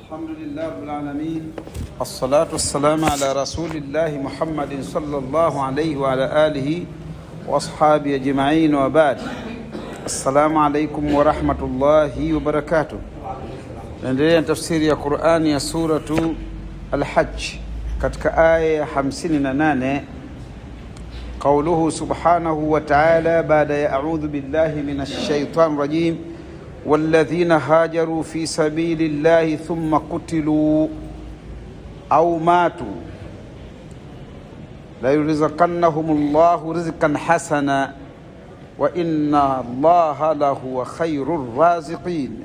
الحمد لله رب العالمين والصلاة والسلام على رسول الله محمد صلى الله عليه وعلى آله وأصحابه أجمعين وبعد. السلام عليكم ورحمة الله وبركاته. Naendelea tafsiri ya Qur'ani ya suratu Al-Hajj katika aya 58, قوله سبحانه وتعالى بعد أعوذ بالله من الشيطان الرجيم: والذين هاجروا في سبيل الله ثم قتلوا أو ماتوا ليرزقنهم الله رزقا حسنا وإن الله لهو خير الرازقين.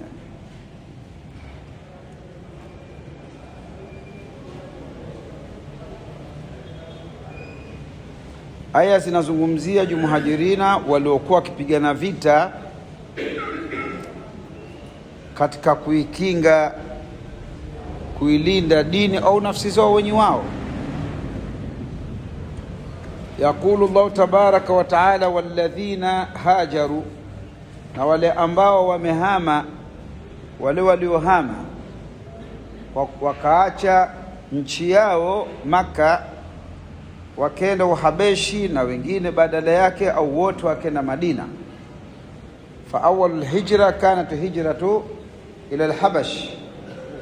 Aya zinazungumzia muhajirina waliokuwa wakipigana vita katika kuikinga, kuilinda dini au nafsi zao wenye wao. Yaqulu Allahu tabaraka wa taala: walladhina hajaru, na wale ambao wamehama, wale waliohama wakaacha nchi yao Maka wakenda Uhabeshi, na wengine badala yake au wote wakenda Madina. Fa awwal hijra kanat hijratu ila al-Habash,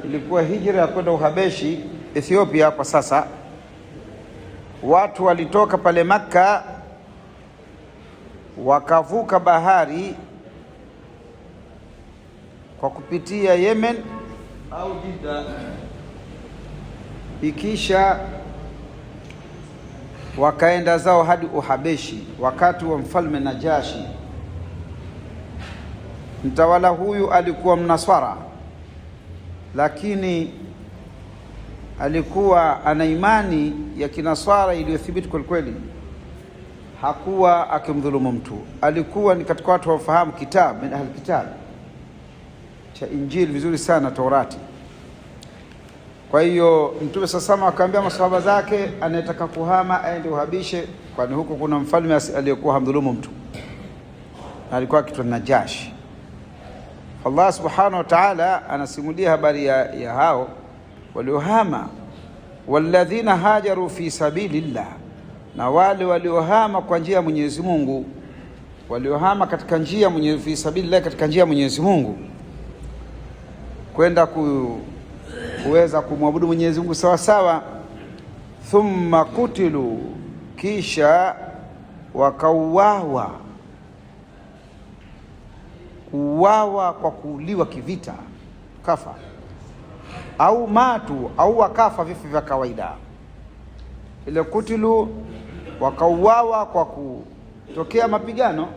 ilikuwa hijra ya kwenda Uhabeshi, Ethiopia kwa sasa. Watu walitoka pale Makka wakavuka bahari kwa kupitia Yemen au Jeddah, ikisha wakaenda zao hadi Uhabeshi wakati wa mfalme Najashi. Mtawala huyu alikuwa Mnaswara, lakini alikuwa ana imani ya Kinaswara iliyothibiti kwa kweli. Hakuwa akimdhulumu mtu, alikuwa ni katika watu wafahamu kitabu min ahli kitab cha Injili vizuri sana, Taurati. Kwa hiyo Mtume sasa akaambia maswahaba zake, anayetaka kuhama aende Uhabishe, kwani huko kuna mfalme aliyekuwa hamdhulumu mtu, alikuwa akiitwa Najashi. Allah subhanahu wa ta'ala anasimulia habari ya hao waliohama, walladhina hajaru fi sabilillah, na wale waliohama kwa njia ya Mwenyezi Mungu, waliohama katika njia ya fi sabilillah, katika njia ya Mwenyezi Mungu, kwenda kuweza kumwabudu Mwenyezi Mungu sawa sawa. Thumma kutilu, kisha wakauawa, kuuawa kwa kuuliwa kivita, kafa, au matu, au wakafa vifo vya kawaida. Ile kutilu, wakauawa kwa kutokea mapigano,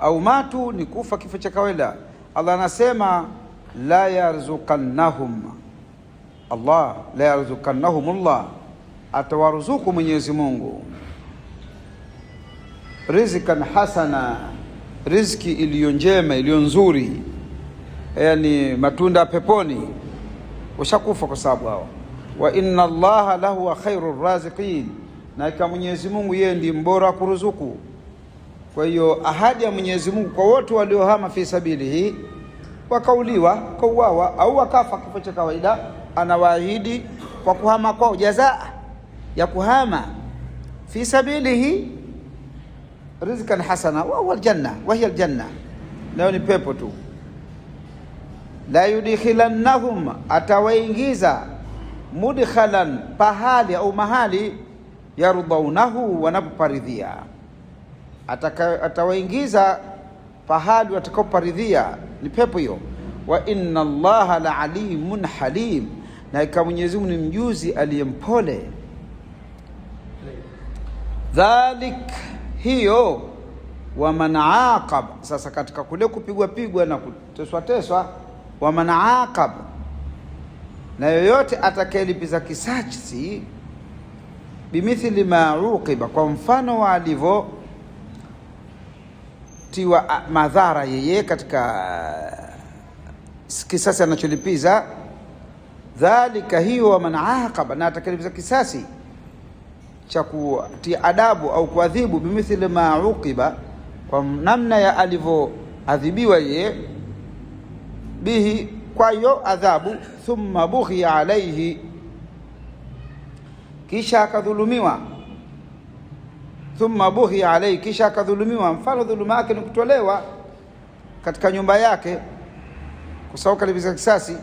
au matu ni kufa kifo cha kawaida. Allah anasema la yarzuqannahum Allah, la yarzuqannahum Allah, atawaruzuku Mwenyezi Mungu rizqan hasana, riziki iliyo njema, iliyo nzuri, yani matunda peponi. Ushakufa kwa sababu hao. Wa inna Allaha lahu khairur raziqin, na kama Mwenyezi Mungu yeye ndiye mbora kuruzuku. Kwa hiyo ahadi ya Mwenyezi Mungu kwa wote waliohama fi sabilihi, wakauliwa, kauawa au wakafa kifo cha kawaida, anawaahidi kwa kuhama kwao jazaa ya kuhama fi sabilihi rizqan hasana wa huwa aljanna, wa hiya aljanna, nayo ni pepo tu. La yudkhilannahum, atawaingiza, mudkhalan, pahali au mahali, yardaunahu, wanapoparidhia, atawaingiza pahali watakapoparidhia, ni pepo hiyo. Wa inna Allaha la alimun halim, na kama Mwenyezi Mungu ni mjuzi aliyempole. Dhalik, hiyo, wa man aqab, sasa katika kule kupigwa na kuteswa, wa man aqab, na yoyote atakayelipiza kisasi, bimithli ma uqiba, kwa mfano wa alivyo tiwa madhara yeye katika kisasi anacholipiza. Dhalika, hiyo, wa man aqaba, na atakayelipiza kisasi cha kutia adabu au kuadhibu, bimithli ma uqiba, kwa namna ya alivyoadhibiwa yeye, bihi, kwa hiyo adhabu. Thumma bughiya alayhi, kisha akadhulumiwa. Thumma bughiya alayhi, kisha akadhulumiwa. Mfano dhuluma yake ni kutolewa katika nyumba yake, kwa sababu kalipiza kisasi.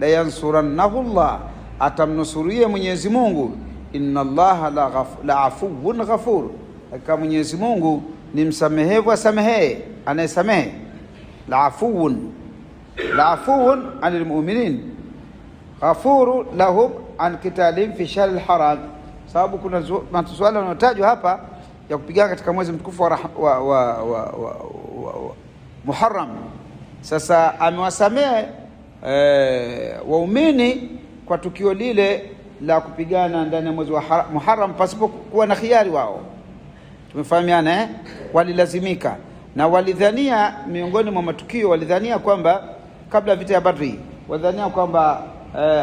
La yansurannahu Allah, atamnusurie Mwenyezi Mungu. Inna Allaha la afuwun ghafur, hakika Mwenyezi Mungu ni msamehevu asamehe, anayesamehe. La afuwun anil mu'minin, ghafuru lahum an qitalihim fi shahr al-haram. Sababu kuna masuala yanayotajwa hapa ya kupigana katika mwezi mtukufu wa Muharram. Sasa amewasamehe waumini kwa tukio lile la kupigana ndani ya mwezi wa Muharram pasipo kuwa na khiari wao. Tumefahamiana walilazimika na walidhania, miongoni mwa matukio walidhania kwamba kabla vita ya Badri walidhania kwamba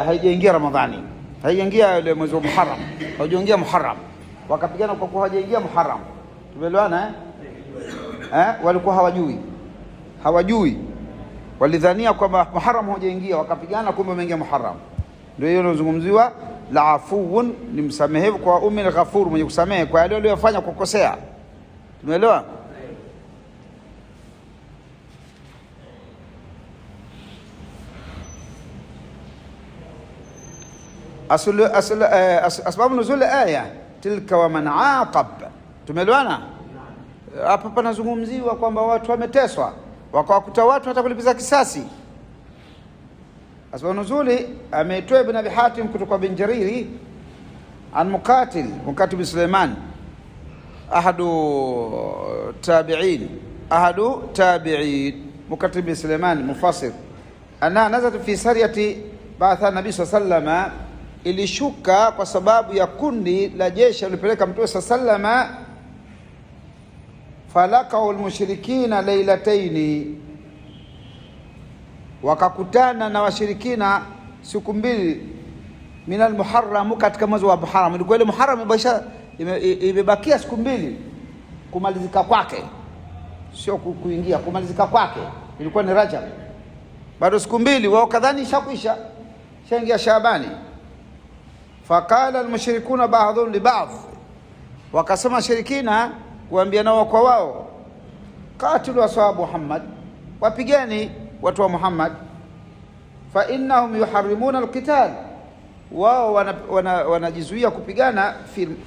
haijaingia Ramadhani, haijaingia ile mwezi wa Muharram, haijaingia Muharram, wakapigana kwa kuwa haijaingia Muharram. Tumeelewana walikuwa hawajui, walidhania kwamba Muharram haujaingia, wakapigana kumbe umeingia Muharram. Ndio hiyo inazungumziwa, la afuwun, ni msamehevu kwa ummi, ghafur, mwenye kusamehe kwa yale aliyofanya kwa kukosea. Tumeelewa? Asbabu nuzul aya tilka wa man aqab. Tumeelewana? Hapa panazungumziwa kwamba watu wameteswa, wakawakuta watu hata kulipiza kisasi. Asbabu nuzuli ameitoa Ibn Abi Hatim kutoka bin Jariri an Muqatil bin Sulaiman, ahadu tabi'in Muqatil bin Sulaiman mufassir, ana nazalat fi sariyati ba'atha Nabii sallallahu, ilishuka kwa sababu ya kundi la jeshi alipeleka Mtume sallallahu, falaqau almushrikina lailataini, wakakutana na washirikina siku mbili, min almuharram, katika mwezi wa Muharram. Ilikuwa ile Muharram imebakia siku mbili kumalizika kwake, sio kuingia, kumalizika kwake ilikuwa ni Rajab, bado siku mbili, wao kadhani shakwisha, shaingia Shaabani. Faqala almushrikuna ba'dhum li ba'd, wakasema shirikina kuambia nao kwa wao, qatilu ashabu Muhammad, wapigeni watu wa Muhammad, fa innahum yuharrimuna alqital, wao wanajizuia kupigana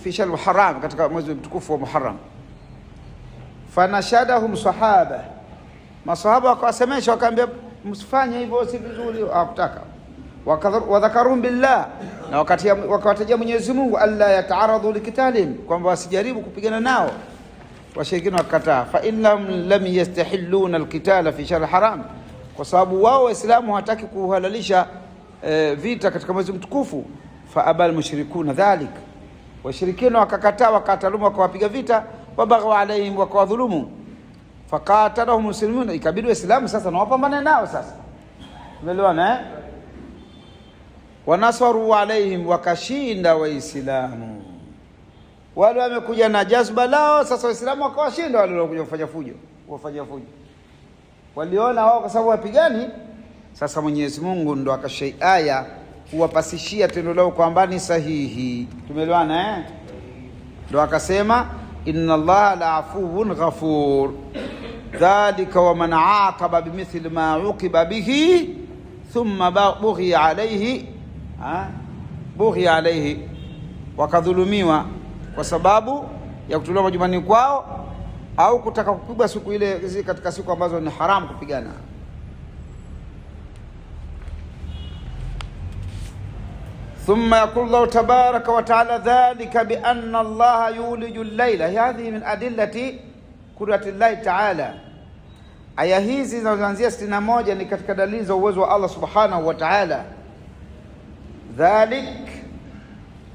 fi shahr al-haram, katika mwezi mtukufu wa Muharram. Fanashadahum sahaba, masahaba wakawasemesha, wakaambia msifanye hivyo, si vizuri, hawakutaka. Wadhakarum billah, na wakawatajia Mwenyezi Mungu, alla yata'aradu liqitalihim, kwamba wasijaribu kupigana nao. Washirikina wakataa, fa innahum lam yastahilluna alqitala fi shahr al-haram, kwa sababu wao Waislamu hawataki kuhalalisha vita katika mwezi mtukufu. Fa abal mushrikuna dhalik, washirikina wakakataa, wakataluma, wakawapiga vita. Wabaghaw alaihim, wakawadhulumu. Faqatalahum muslimuna, ikabidi Waislamu sasa na wapambane nao. Sasa umeelewana wanasaru alaihim, wakashinda Waislamu. Wale wamekuja na jazba lao, sasa Waislamu wakawashinda wale waliokuja kufanya fujo. Waliona wao kwa sababu wapigani. Sasa Mwenyezi Mungu ndo akashai aya kuwapasishia tendo lao kwamba ni sahihi. Tumeelewana Ndo akasema inna Allaha la afuwun ghafur, dhalika wa man aqaba bimithli ma uqiba bihi thumma bughiya alayhi, wakadhulumiwa kwa sababu ya kutolewa majumbani kwao au kutaka kupigwa siku ile katika siku ambazo ni haramu kupigana. Thumma yaqulu Allahu tabaraka wa ta'ala dhalika bi anna Allaha yuliju al-layla, hadhihi min adillati qudrati Allahi ta'ala. Aya hizi zinazoanzia 61 ni katika dalili za uwezo wa Allah subhanahu wa ta'ala. Dhalik,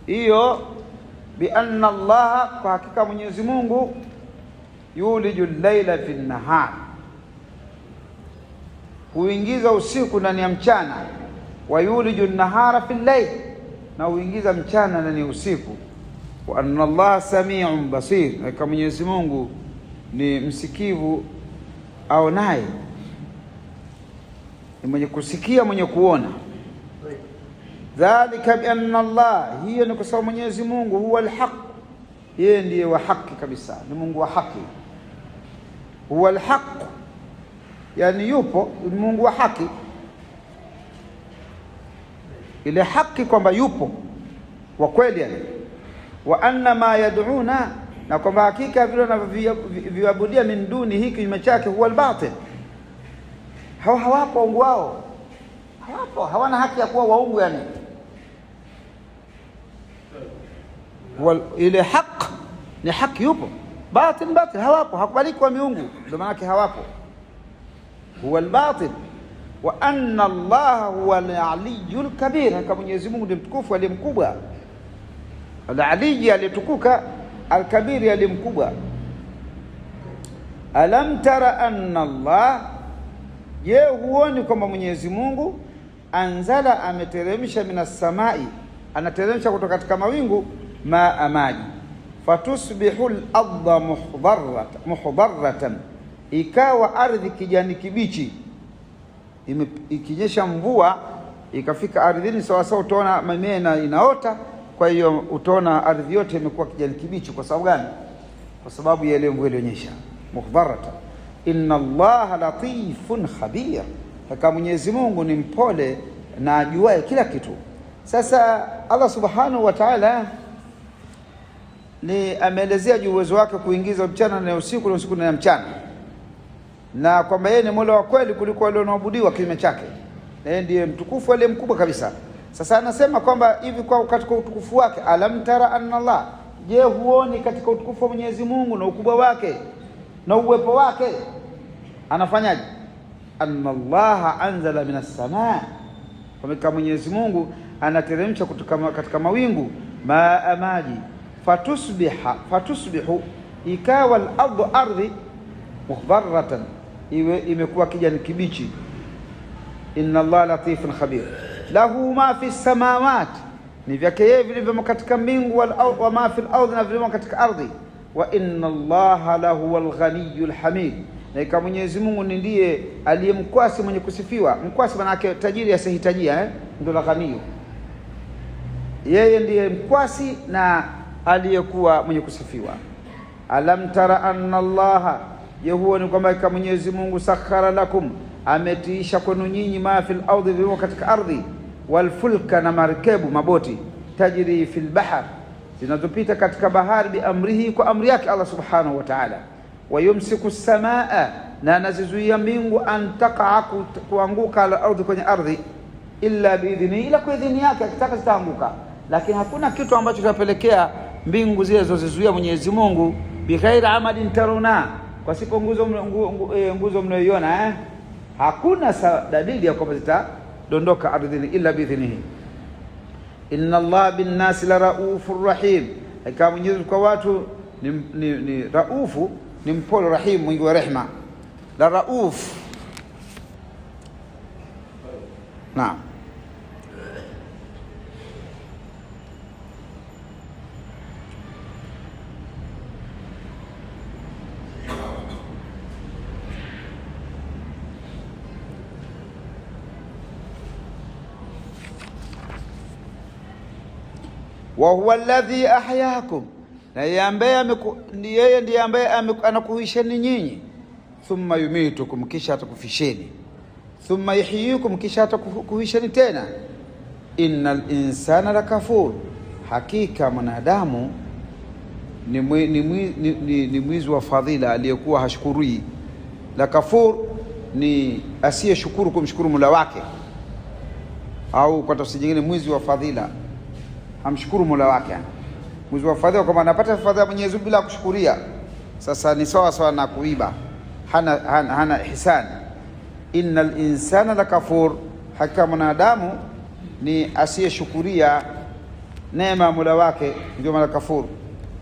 hiyo bi anna Allaha, kwa hakika Mwenyezi Mungu, yuliju al-layla fi an-nahar, huingiza usiku ndani ya mchana. Wa yuliju an-nahara fi al-layl, na huingiza mchana ndani ya usiku. Wa anna Allaha sami'un basir, na kama Mwenyezi Mungu ni msikivu aonaye. ni mwenye kusikia, mwenye kuona. Dhalika bi anna Allah, hiyo ni kwa sababu Mwenyezi Mungu huwa al-haq, yeye ndiye wa haki kabisa, ni Mungu wa haki. Huwa al-haq, yani yupo, ni Mungu wa haki. Ile haki kwamba yupo wa kweli yani. Wa anna ma yad'una, na kwamba hakika vile wanavyoviabudia min duni, hiki kinyume chake, huwa al-batil. Hawapo waungu wao, hawapo, hawana haki ya kuwa waungu yani. Ile haq ni haki, yupo. Batil hawapo, hakubaliki kwa miungu, ndio maana yake hawapo. Huwa al-batil. Wa anna Allah huwa al-aliyyul kabir, kama Mwenyezi Mungu ndiye mtukufu aliye mkubwa. Al-aliyyi aliyetukuka, al-kabir aliye mkubwa. Alam tara anna Allah, je, huoni kwamba Mwenyezi Mungu anzala, ameteremsha, minas samai, anateremsha kutoka katika mawingu, maa, maji, fatusbihu al-ardha muhdarratan, ikawa ardhi kijani kibichi. Ikinyesha mvua ikafika ardhini sawa sawa, utaona mimea inaota. Kwa hiyo utaona ardhi yote imekuwa kijani kibichi. Kwa sababu gani? Kwa sababu ya ile mvua iliyonyesha. Muhdarratan. Inna Allaha latifun khabir, kama Mwenyezi Mungu ni mpole na ajuaye kila kitu. Sasa Allah subhanahu wa ta'ala ni ameelezea juu uwezo wake kuingiza mchana na usiku na usiku na mchana, na kwamba yeye ni Mola wa kweli kuliko wale wanaoabudiwa kinyume chake, na yeye ndiye mtukufu aliye mkubwa kabisa. Sasa anasema kwamba hivi kwa katika utukufu wake, alam tara anna Allah, je, huoni katika utukufu wa Mwenyezi Mungu na ukubwa wake na uwepo wake anafanyaje? Anna Allah anzala minas samaa, kwa Mwenyezi Mungu anateremsha kutoka katika mawingu, maa, maji, fatusbihu, ikawa al-ardhu, ardhi, mukhdarratan, imekuwa kijani kibichi. Inna Allah latifun khabir, lahu ma fi samawati, ni vyake yeye vilivyo katika mbingu, wa ma fi al-ardhi, na vilivyo katika ardhi. Wa inna Allah lahu al-ghaniyyul hamid, na kama Mwenyezi Mungu ndiye aliyemkwasi, mwenye kusifiwa. Mkwasi maana yake tajiri asihitajia, ndio la ghaniyu. Yeye ndiye mkwasi na aliyekuwa mwenye kusifiwa. Alam tara anna Allah, je, huoni kwamba kama Mwenyezi Mungu sakhara lakum, ametiisha kwenu nyinyi, ma fil ardhi, vilivyo katika ardhi, wal fulka, na marikebu, maboti, tajri fil bahr, zinazopita katika bahari, bi amrihi, kwa amri yake Allah subhanahu wa ta'ala. Wa yumsiku samaa, na anazizuia mbingu, an taqa, kuanguka, ala ardhi, kwenye ardhi, illa biidhni, ila kwa idhini yake, akitaka zitaanguka. Lakini hakuna kitu ambacho kinapelekea mbingu zile zozizuia Mwenyezi Mungu, bighairi amadin taruna, kwa sipo nguzo mnayoiona, hakuna dalili ya kwamba zitadondoka ardhini illa biidhnihi. Inna Allah bin nasi la raufur rahim, kama Mwenyezi kwa watu ni raufu, ni mpole, rahim, mwingi wa rehema. La rauf, naam. Wa huwa alladhi ahyaakum, na yeye ndiye ambaye anakuhisheni nyinyi. Thumma yumitukum, kisha atakufisheni. Thumma yuhyikum, kisha atakuhisheni tena. Innal insana lakafur, hakika mwanadamu ni mwizi wa fadhila, aliyekuwa hashukuri. La kafur ni asiye shukuru, kumshukuru Mola wake, au kwa tafsiri nyingine mwizi wa fadhila, hamshukuru Mola wake. Mwizi wa fadhila kwamba anapata fadhila Mwenyezi Mungu bila kushukuria. Sasa ni sawa sawa na kuiba, hana ihsan. Innal insana lakafur, hakika mwanadamu ni asiyeshukuria neema ya Mola wake, ndio maana kafur,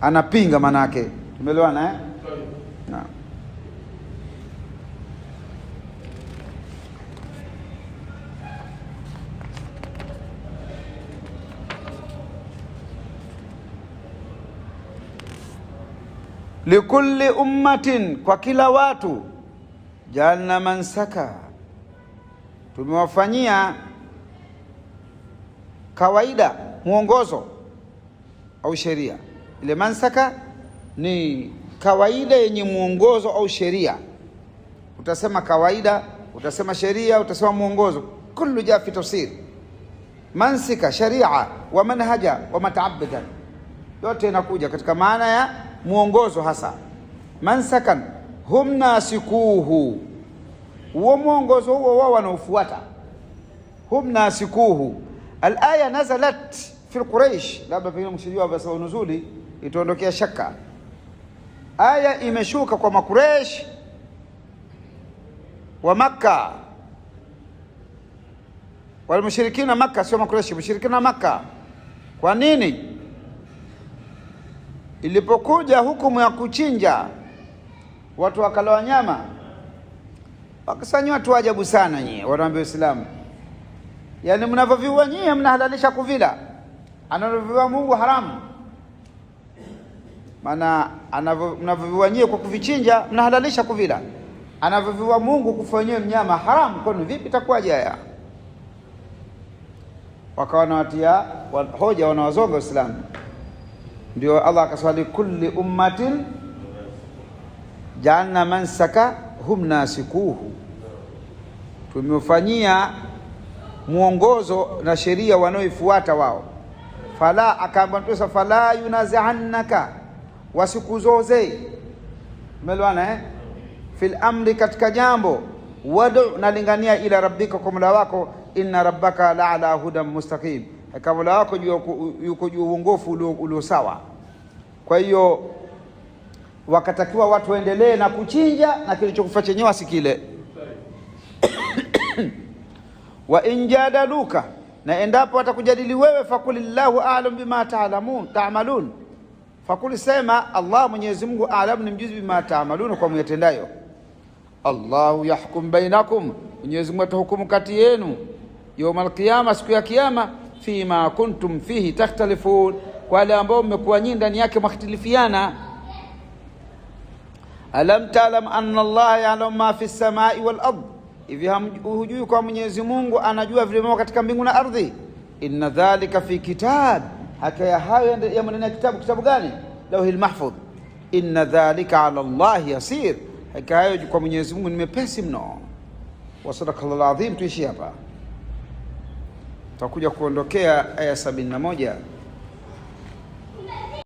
anapinga manake. Tumeelewana Naam. Likulli ummatin, kwa kila watu, jaalna mansaka, tumewafanyia kawaida, mwongozo au sheria. Ile mansaka ni kawaida yenye mwongozo au sheria. Utasema kawaida, utasema sheria, utasema mwongozo, kullu jaa fi tafsir. Mansika, sharia wa manhaja wa mataabadan, yote inakuja katika maana ya mwongozo hasa. Mansakan hum nasikuhu, huo mwongozo huo wao wanaofuata. Hum nasikuhu. Al-aya nazalat fi Quraish, labda pengine msijua basi nuzuli itaondokea shaka. Aya imeshuka kwa Makureish wa Makka, wal mushrikina Makka, sio Makureish, mushrikina Makka. Kwa nini? Ilipokuja hukumu ya kuchinja watu wakala wanyama, wakasanya watu ajabu sana nyie, wanaambia Uislamu, yani mnavyoviua nyie mnahalalisha kuvila, anavyoviua Mungu haramu. Maana mnavyoviua nyie kwa kuvichinja mnahalalisha kuvila, anavyoviua Mungu kufanyia mnyama haramu. Kwa nini? Vipi itakuwaje haya? Wakawa wanawatia hoja, wanawazonga Uislamu. Ndio Allah akaswali, kulli ummatin ja'alna mansaka hum nasikuhu, tumefanyia mwongozo na sheria wanaoifuata wao. Fala akaambia fala yunazi'annaka, wasikuzoze. Umeelewana fil amri, katika jambo. Wadu, nalingania ila rabbika, kwa Mola wako. Inna rabbaka la ala hudan mustaqim, kama Mola wako yuko juu uongofu ulio sawa. Kwa hiyo wakatakiwa watu waendelee na kuchinja, na kilichokufa chenyewe asikile. Wa injadaluka, na endapo watakujadili wewe, fakulillahu a'lam bima ta'malun, fakuli sema Allah, Mwenyezi Mungu, a'lam, ni mjuzi, bima ta'malun, kwa myatendayo. Allahu yahkum bainakum, Mwenyezi Mungu atahukumu kati yenu yawmal qiyama, siku ya kiyama, fima kuntum fihi takhtalifun, kwa wale ambao mmekuwa nyinyi ndani yake mختلفiana. Alam ta'lam anna Allah ya'lamu ma fi as-samai wal ard, hivi hujui kwa Mwenyezi Mungu anajua vilivyo katika mbingu na ardhi. Inna dhalika fi kitab, hakika hayo yamo ndani ya kitabu. Kitabu gani? Lauhil mahfudh. Inna dhalika ala Allah yasir, hakika hayo kwa Mwenyezi Mungu ni mepesi mno. Wa sadaqallahu alazim. Tuishi hapa, tutakuja kuondokea aya 71.